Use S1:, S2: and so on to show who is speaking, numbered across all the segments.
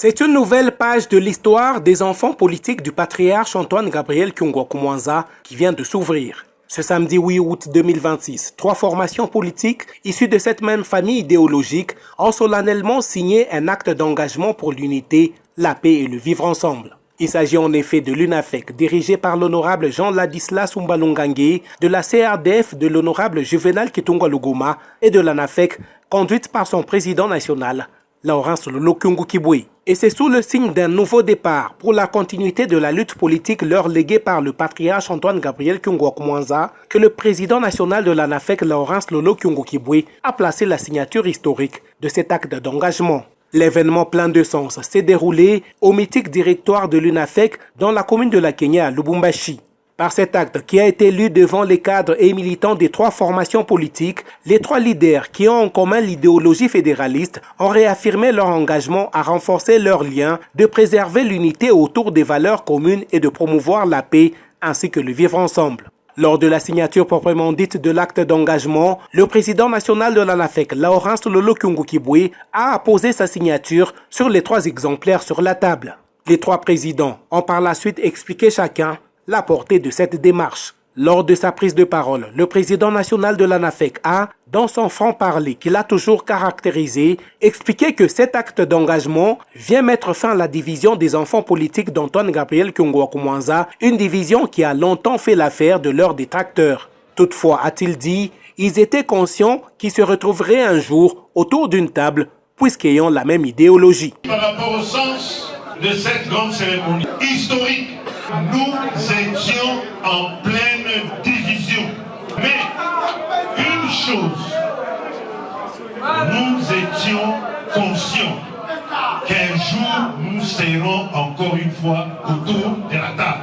S1: C'est une nouvelle page de l'histoire des enfants politiques du patriarche Antoine Gabriel Kyungwa-Koumanza qui vient de s'ouvrir. Ce samedi 8 août 2026, 3 formations politiques issues de cette même famille idéologique ont solennellement signé un acte d'engagement pour l'unité, la paix et le vivre ensemble. Il s'agit en effet de l'UNAFEC, dirigée par l'honorable Jean-Ladislas Umbalongangue, de la CRDF de l'honorable Juvenal Kitungwa Lugoma et de l'ANAFEC, conduite par son président national, Laurence Lolo Kyungu Kibwe. Et c'est sous le signe d'un nouveau départ pour la continuité de la lutte politique leur léguée par le patriarche Antoine Gabriel Kyungwa-Koumanza que le président national de l'ANAFEC, Laurence Lolo Kyungu Kibwe, a placé la signature historique de cet acte d'engagement. L'événement plein de sens s'est déroulé au mythique directoire de l'UNAFEC dans la commune de la Kenya à Lubumbashi. Par cet acte qui a été lu devant les cadres et militants des 3 formations politiques, les 3 leaders qui ont en commun l'idéologie fédéraliste ont réaffirmé leur engagement à renforcer leurs liens, de préserver l'unité autour des valeurs communes et de promouvoir la paix ainsi que le vivre ensemble. Lors de la signature proprement dite de l'acte d'engagement, le président national de l'ANAFEC, Laurence Lolo Kyungu Kibwe, a apposé sa signature sur les 3 exemplaires sur la table. Les 3 présidents ont par la suite expliqué chacun la portée de cette démarche. Lors de sa prise de parole, le président national de l'ANAFEC a, dans son franc-parler qu'il a toujours caractérisé, expliqué que cet acte d'engagement vient mettre fin à la division des enfants politiques d'Antoine Gabriel Kyungwa-Koumanza, une division qui a longtemps fait l'affaire de leurs détracteurs. Toutefois, a-t-il dit, ils étaient conscients qu'ils se retrouveraient un jour autour d'une table, puisqu'ayant la même idéologie.
S2: Par rapport au sens de cette grande cérémonie historique, nous étions en pleine division. Mais une chose, nous étions conscients qu'un jour nous serons encore une fois autour de la table.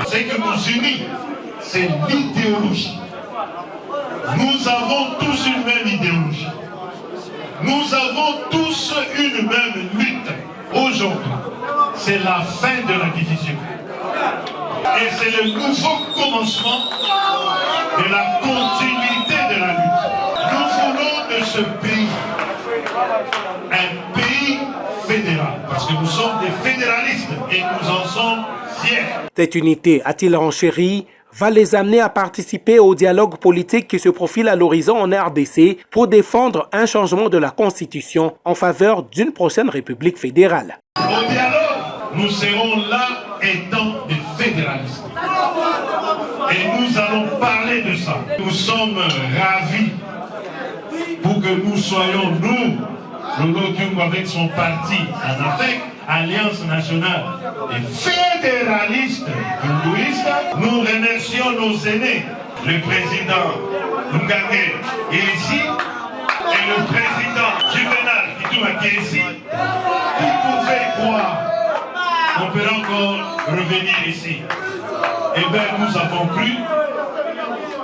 S2: Ce que nous unit, c'est l'idéologie. Nous avons tous une même idéologie. Nous avons tous une même lutte. Aujourd'hui, c'est la fin de la division. Et c'est le nouveau commencement de la continuité de la lutte. Nous voulons de ce pays un pays fédéral. Parce que nous sommes des fédéralistes et nous en sommes fiers.
S1: Cette unité, a-t-il renchéri, va les amener à participer au dialogue politique qui se profile à l'horizon en RDC pour défendre un changement de la Constitution en faveur d'une prochaine République fédérale.
S2: Au dialogue, nous serons là étant des fédéralistes. Et nous allons parler de ça. Nous sommes ravis pour que nous soyons, nous, Lolo Kyungu avec son parti ANAFEC, Alliance nationale des fédéralistes hindouistes. Nous remercions nos aînés, le président Ngangue est ici, et le président Juvenal Kitungwa qui est ici. Qui pouvait croire qu'on peut encore revenir ici? Eh bien, nous avons cru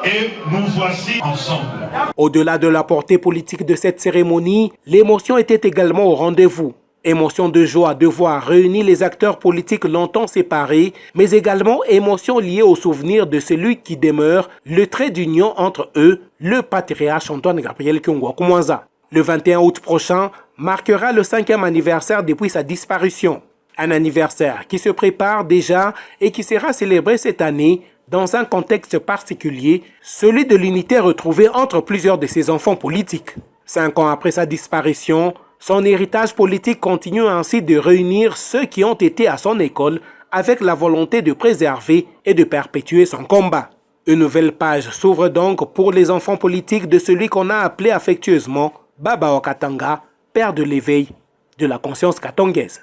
S2: et nous voici ensemble.
S1: Au-delà de la portée politique de cette cérémonie, l'émotion était également au rendez-vous. Émotion de joie de voir réunir les acteurs politiques longtemps séparés, mais également émotion liée au souvenir de celui qui demeure le trait d'union entre eux, le patriarche Antoine Gabriel Kyungwa-Koumanza. Le 21 août prochain marquera le 5e anniversaire depuis sa disparition. Un anniversaire qui se prépare déjà et qui sera célébré cette année dans un contexte particulier, celui de l'unité retrouvée entre plusieurs de ses enfants politiques. 5 ans après sa disparition, son héritage politique continue ainsi de réunir ceux qui ont été à son école avec la volonté de préserver et de perpétuer son combat. Une nouvelle page s'ouvre donc pour les enfants politiques de celui qu'on a appelé affectueusement Baba Okatanga, père de l'éveil de la conscience katongaise.